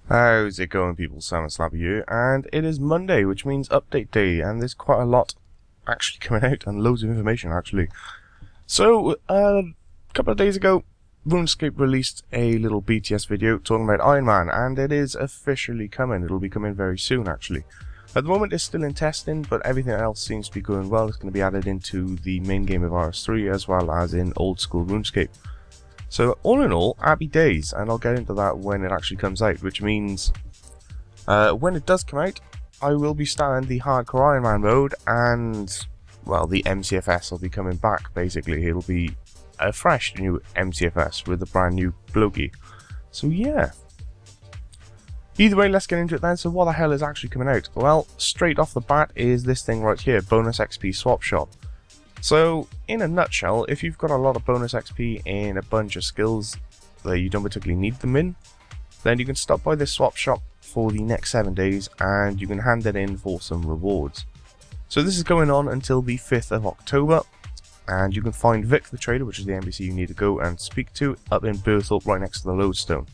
How's it going, people? Sam and Slappy here, and it is Monday, which means update day, and there's quite a lot actually coming out, and loads of information actually. So, a couple of days ago, RuneScape released a little BTS video talking about Ironman, and it is officially coming. It'll be coming very soon, actually. At the moment, it's still in testing, but everything else seems to be going well. It's going to be added into the main game of RS3, as well as in old school RuneScape. So all in all, happy days, and I'll get into that when it actually comes out, which means when it does come out, I will be starting the hardcore Ironman mode, and well, the MCFS will be coming back. Basically, it'll be a fresh new MCFS with a brand new blokey. So yeah. Either way, let's get into it then. So what the hell is actually coming out? Well, straight off the bat is this thing right here, bonus XP swap shop. So, in a nutshell, if you've got a lot of bonus XP in a bunch of skills that you don't particularly need them in, then you can stop by this swap shop for the next 7 days and you can hand it in for some rewards. So this is going on until the 5th of October, and you can find Vic the trader, which is the NPC you need to go and speak to, up in Berthorpe right next to the lodestone.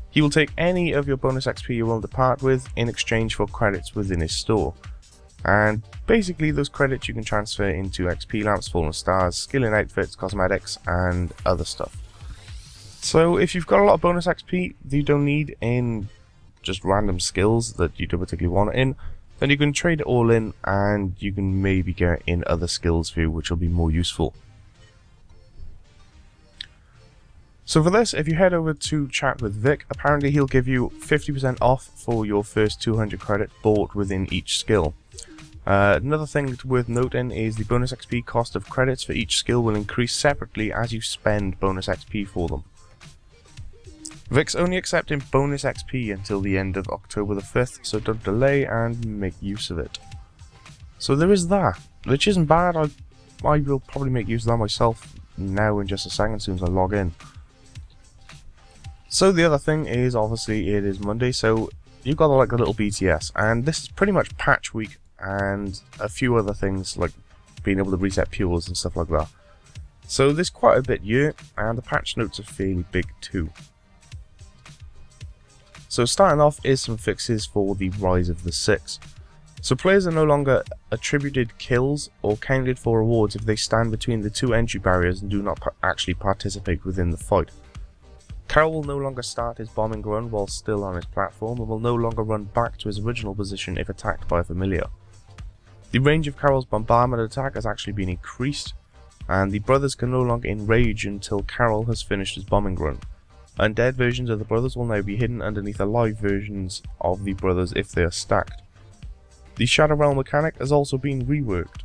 He will take any of your bonus XP you're willing to part with in exchange for credits within his store. And basically those credits you can transfer into XP lamps, fallen stars, skill in outfits, cosmetics, and other stuff. So if you've got a lot of bonus XP that you don't need in just random skills that you don't particularly want it in, then you can trade it all in and you can maybe get in other skills for you which will be more useful. So for this, if you head over to chat with Vic, apparently he'll give you 50% off for your first 200 credits bought within each skill. Another thing that's worth noting is the bonus XP cost of credits for each skill will increase separately as you spend bonus XP for them. Vic's only accepting bonus XP until the end of October the 5th, so don't delay and make use of it. So there is that, which isn't bad. I will probably make use of that myself now in just a second as soon as I log in. So the other thing is, obviously it is Monday, so you've got like a little BTS, and this is pretty much patch week and a few other things like being able to reset pures and stuff like that. So there's quite a bit here, and the patch notes are fairly big too. So starting off is some fixes for the Rise of the Six. So players are no longer attributed kills or counted for rewards if they stand between the two entry barriers and do not actually participate within the fight. Carol will no longer start his bombing run while still on his platform, and will no longer run back to his original position if attacked by a familiar. The range of Carol's bombardment attack has actually been increased, and the brothers can no longer enrage until Carol has finished his bombing run. Undead versions of the brothers will now be hidden underneath alive versions of the brothers if they are stacked. The Shadow Realm mechanic has also been reworked.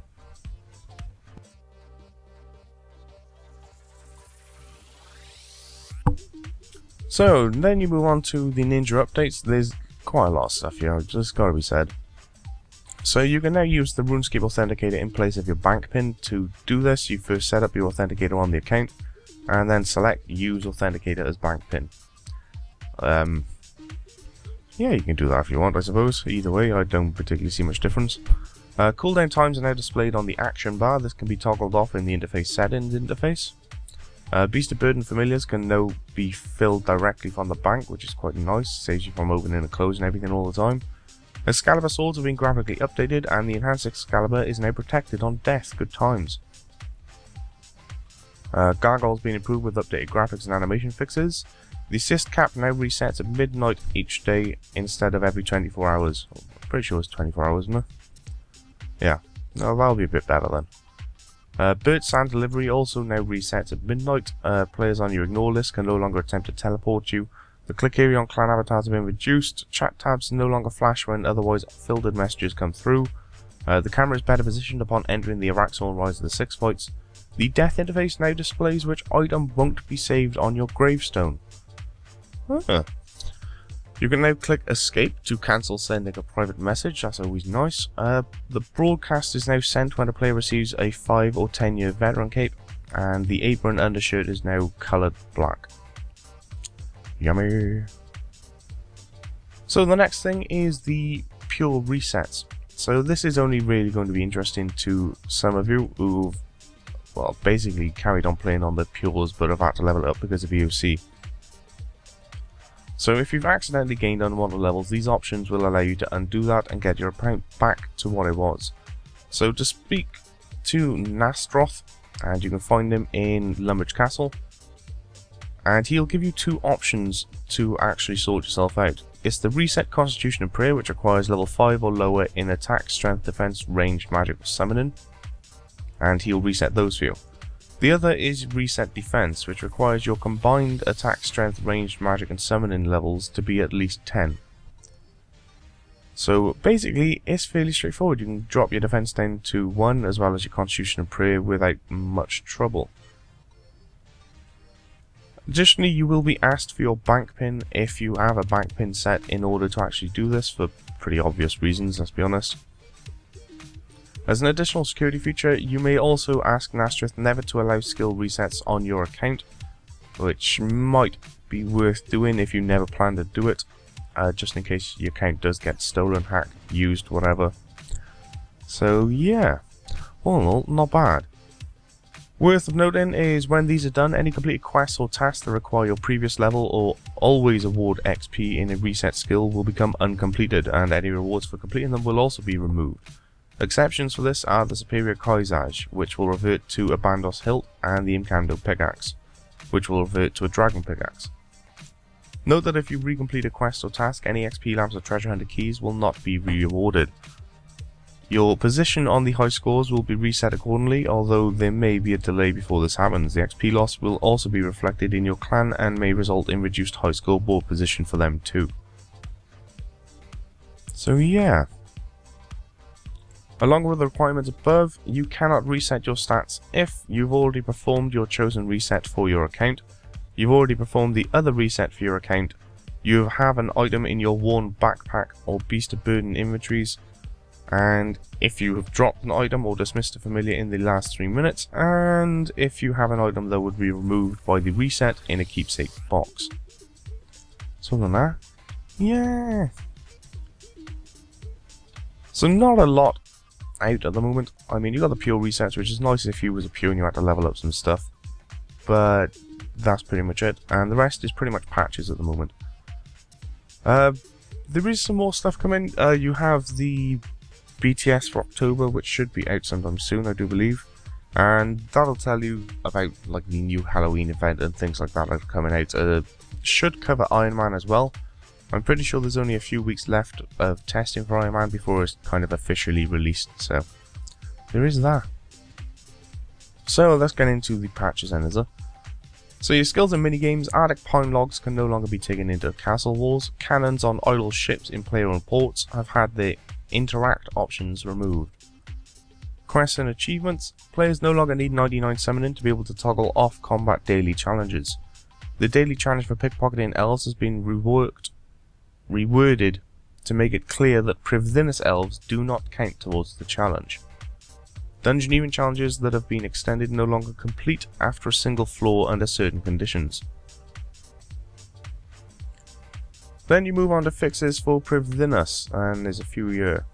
So then you move on to the ninja updates. There's quite a lot of stuff here, just gotta be said. So you can now use the RuneScape Authenticator in place of your bank pin. To do this, you first set up your Authenticator on the account, and then select Use Authenticator as bank pin. Yeah, you can do that if you want, I suppose. Either way, I don't particularly see much difference. Cooldown times are now displayed on the action bar. This can be toggled off in the interface settings interface. Beast of Burden familiars can now be filled directly from the bank, which is quite nice. Saves you from opening and closing everything all the time. Excalibur swords have been graphically updated, and the enhanced Excalibur is now protected on death. Good times. Gargoyle's been improved with updated graphics and animation fixes. The assist cap now resets at midnight each day instead of every 24 hours. I'm pretty sure it's 24 hours, isn't it? Yeah, no, that'll be a bit better then. Bird Sand Delivery also now resets at midnight. Players on your ignore list can no longer attempt to teleport you. The click area on clan avatars have been reduced. Chat tabs no longer flash when otherwise filtered messages come through. The camera is better positioned upon entering the Araxorn Rise of the Six fights. The death interface now displays which item won't be saved on your gravestone. You can now click escape to cancel sending a private message. That's always nice. The broadcast is now sent when a player receives a 5 or 10 year veteran cape, and the apron undershirt is now coloured black. Yummy. So the next thing is the pure resets. So this is only really going to be interesting to some of you who've, well, basically carried on playing on the pures but have had to level it up because of EOC. So if you've accidentally gained unwanted levels, these options will allow you to undo that and get your account back to what it was. So to speak to Nastroth, and you can find him in Lumbridge Castle, and he'll give you two options to actually sort yourself out. It's the Reset Constitution and Prayer, which requires level 5 or lower in attack, strength, defense, ranged, magic, or summoning, and he'll reset those for you. The other is Reset Defense, which requires your combined attack, strength, ranged, magic, and summoning levels to be at least 10. So basically, it's fairly straightforward. You can drop your defense down to 1 as well as your Constitution and Prayer without much trouble. Additionally, you will be asked for your bank pin if you have a bank pin set in order to actually do this, for pretty obvious reasons, let's be honest. As an additional security feature, you may also ask Nastroth never to allow skill resets on your account, which might be worth doing if you never plan to do it, just in case your account does get stolen, hacked, used, whatever. So yeah, all in all, not bad. Worth of noting is when these are done, any completed quests or tasks that require your previous level or always award XP in a reset skill will become uncompleted, and any rewards for completing them will also be removed. Exceptions for this are the Superior Kaisage, which will revert to a Bandos hilt, and the Imkando Pickaxe, which will revert to a Dragon Pickaxe. Note that if you recomplete a quest or task, any XP lamps or treasure hunter keys will not be re-awarded. Your position on the high scores will be reset accordingly, although there may be a delay before this happens. The XP loss will also be reflected in your clan and may result in reduced high score board position for them too. So yeah. Along with the requirements above, you cannot reset your stats if you've already performed your chosen reset for your account, you've already performed the other reset for your account, you have an item in your worn backpack or beast of burden inventories, and if you have dropped an item or dismissed a familiar in the last 3 minutes, and if you have an item that would be removed by the reset in a keepsake box. So other than that, yeah. So not a lot out at the moment. I mean, you got the pure resets, which is nice if you was a pure and you had to level up some stuff, but that's pretty much it, and the rest is pretty much patches at the moment. There is some more stuff coming. You have the BTS for October, which should be out sometime soon, I do believe, and that'll tell you about like the new Halloween event and things like that are coming out. Should cover Ironman as well. I'm pretty sure there's only a few weeks left of testing for Ironman before it's kind of officially released, so there is that. So let's get into the patches then, is it? So your skills and minigames: Arctic pine logs can no longer be taken into castle walls. Cannons on idle ships in player-owned ports have had their interact options removed. Quests and achievements: players no longer need 99 summoning to be able to toggle off combat daily challenges. The daily challenge for pickpocketing elves has been reworded to make it clear that Privthinus elves do not count towards the challenge. Dungeoneering challenges that have been extended no longer complete after a single floor under certain conditions. Then you move on to fixes for Privthinus, and there's a few here.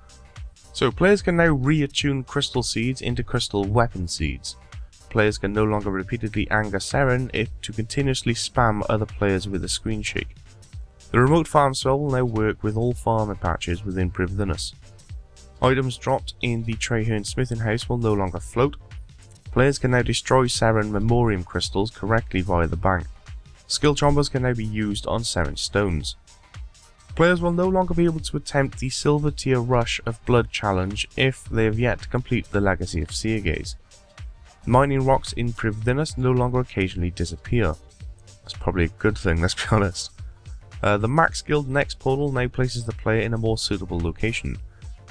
So players can now reattune crystal seeds into crystal weapon seeds. Players can no longer repeatedly anger Seren to continuously spam other players with a screen shake. The remote farm spell will now work with all farming patches within Privthinus. Items dropped in the Treherne smithing house will no longer float. Players can now destroy Seren memoriam crystals correctly via the bank. Skill chombers can now be used on Seren stones. Players will no longer be able to attempt the Silver Tier Rush of Blood challenge if they have yet to complete the Legacy of Seergaze. Mining rocks in Privthinus no longer occasionally disappear. That's probably a good thing, let's be honest. The Max Guild Next portal now places the player in a more suitable location.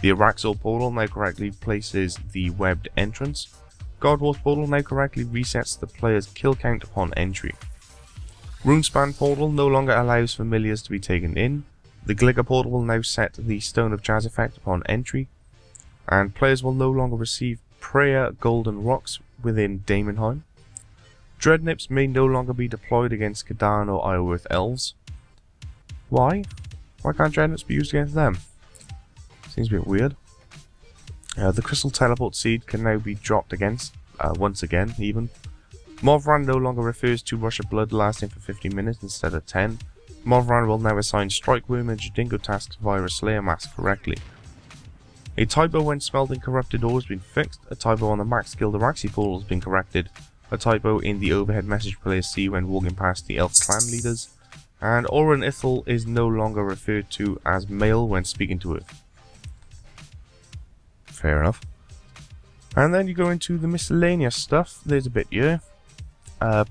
The Araxor portal now correctly places the webbed entrance. God Wars portal now correctly resets the player's kill count upon entry. Runespan portal no longer allows familiars to be taken in. The Glicker portal will now set the Stone of Jazz effect upon entry. And players will no longer receive Prayer Golden Rocks within Daemonheim. Dreadnips may no longer be deployed against Kadan or Isleworth elves. Why? Why can't Dreadnips be used against them? Seems a bit weird. The Crystal Teleport Seed can now be dropped against, once again even. Movran no longer refers to Rush of Blood lasting for 50 minutes instead of 10. Movran will now assign Strike Worm and Jadingo tasks via a Slayer mask correctly. A typo when smelting corrupted ore has been fixed, a typo on the max skill Araxi portal has been corrected, a typo in the overhead message players see when walking past the elf clan leaders, and Orin Ithel is no longer referred to as male when speaking to Earth. Fair enough. And then you go into the miscellaneous stuff. There's a bit here.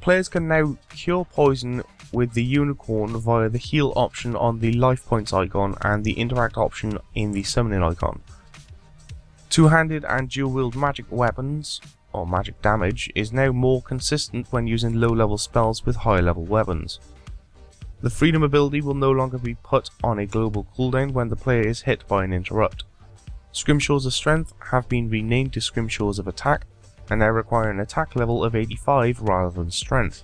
Players can now cure poison with the unicorn via the heal option on the life points icon and the interact option in the summoning icon. Two-handed and dual-wield magic weapons, or magic damage, is now more consistent when using low-level spells with high-level weapons. The freedom ability will no longer be put on a global cooldown when the player is hit by an interrupt. Scrimshaws of Strength have been renamed to Scrimshaws of Attack, and now require an attack level of 85 rather than Strength.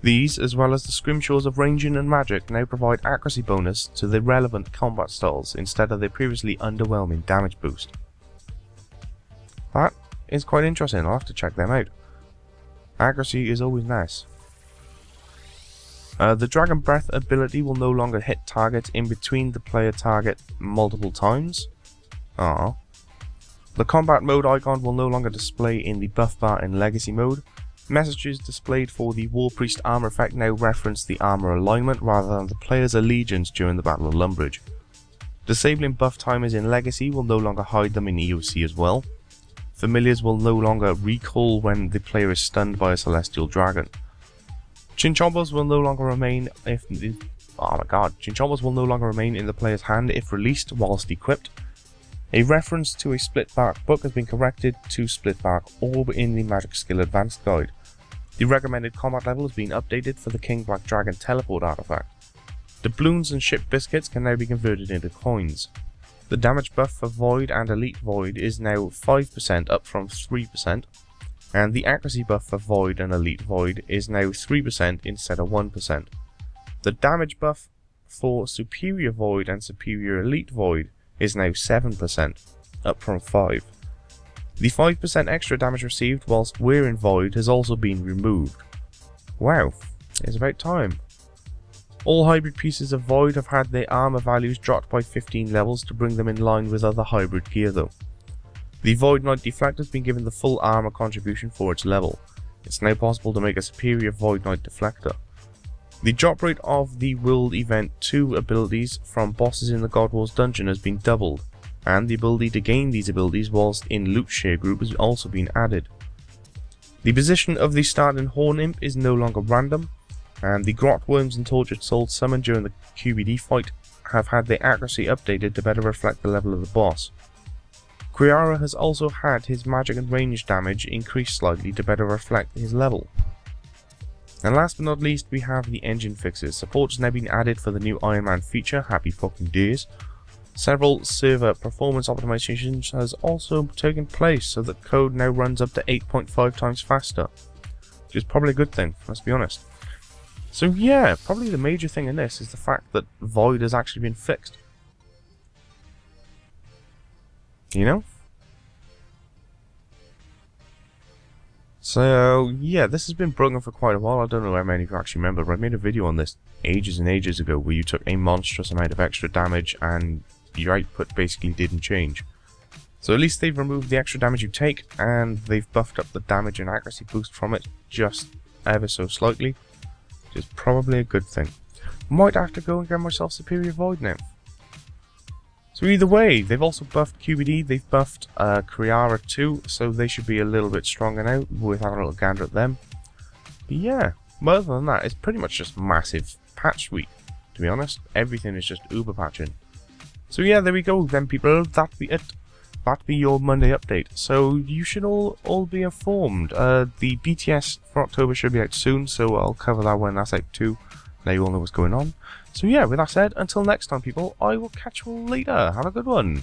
These, as well as the Scrimshaws of Ranging and Magic, now provide accuracy bonus to the relevant combat styles instead of their previously underwhelming damage boost. That is quite interesting, I'll have to check them out. Accuracy is always nice. The Dragon Breath ability will no longer hit targets in between the player target multiple times. The combat mode icon will no longer display in the buff bar in Legacy mode. Messages displayed for the War Priest armor effect now reference the armor alignment rather than the player's allegiance during the Battle of Lumbridge. Disabling buff timers in Legacy will no longer hide them in EOC as well. Familiars will no longer recall when the player is stunned by a Celestial Dragon. Chinchombos will no longer remain Chinchombos will no longer remain in the player's hand if released whilst equipped. A reference to a split bark book has been corrected to split bark orb in the Magic Skill Advanced Guide. The recommended combat level has been updated for the King Black Dragon teleport artifact. Doubloons and ship biscuits can now be converted into coins. The damage buff for Void and Elite Void is now 5% up from 3%. And the accuracy buff for Void and Elite Void is now 3% instead of 1%. The damage buff for Superior Void and Superior Elite Void is now 7%, up from 5%. The 5% extra damage received whilst wearing Void has also been removed. Wow, it's about time. All hybrid pieces of Void have had their armor values dropped by 15 levels to bring them in line with other hybrid gear though. The Void Knight Deflector has been given the full armor contribution for its level. It's now possible to make a superior Void Knight Deflector. The drop rate of the World Event 2 abilities from bosses in the God Wars dungeon has been doubled, and the ability to gain these abilities whilst in Loot Share Group has also been added. The position of the starting Horn Imp is no longer random, and the Grot Worms and Tortured Souls summoned during the QBD fight have had their accuracy updated to better reflect the level of the boss. Kriara has also had his magic and range damage increased slightly to better reflect his level. And last but not least, we have the engine fixes. Support has now been added for the new Ironman feature, happy fucking days. Several server performance optimizations has also taken place, so that code now runs up to 8.5 times faster. Which is probably a good thing, let's be honest. So yeah, probably the major thing in this is the fact that Void has actually been fixed. You know? So yeah, this has been broken for quite a while. I don't know how many of you actually remember, but I made a video on this ages and ages ago where you took a monstrous amount of extra damage and your output basically didn't change. So at least they've removed the extra damage you take, and they've buffed up the damage and accuracy boost from it just ever so slightly, which is probably a good thing. Might have to go and get myself Superior Void now. So either way, they've also buffed QBD, they've buffed Kriara too, so they should be a little bit stronger now with having a little gander at them. But yeah, other than that, it's pretty much just massive patch week, to be honest. Everything is just uber patching. So yeah, there we go then people, that'd be it. That'd be your Monday update. So you should all be informed. The BTS for October should be out soon, so I'll cover that when that's out too. Now you all know what's going on. So yeah, with that said, until next time people, I will catch you all later. Have a good one.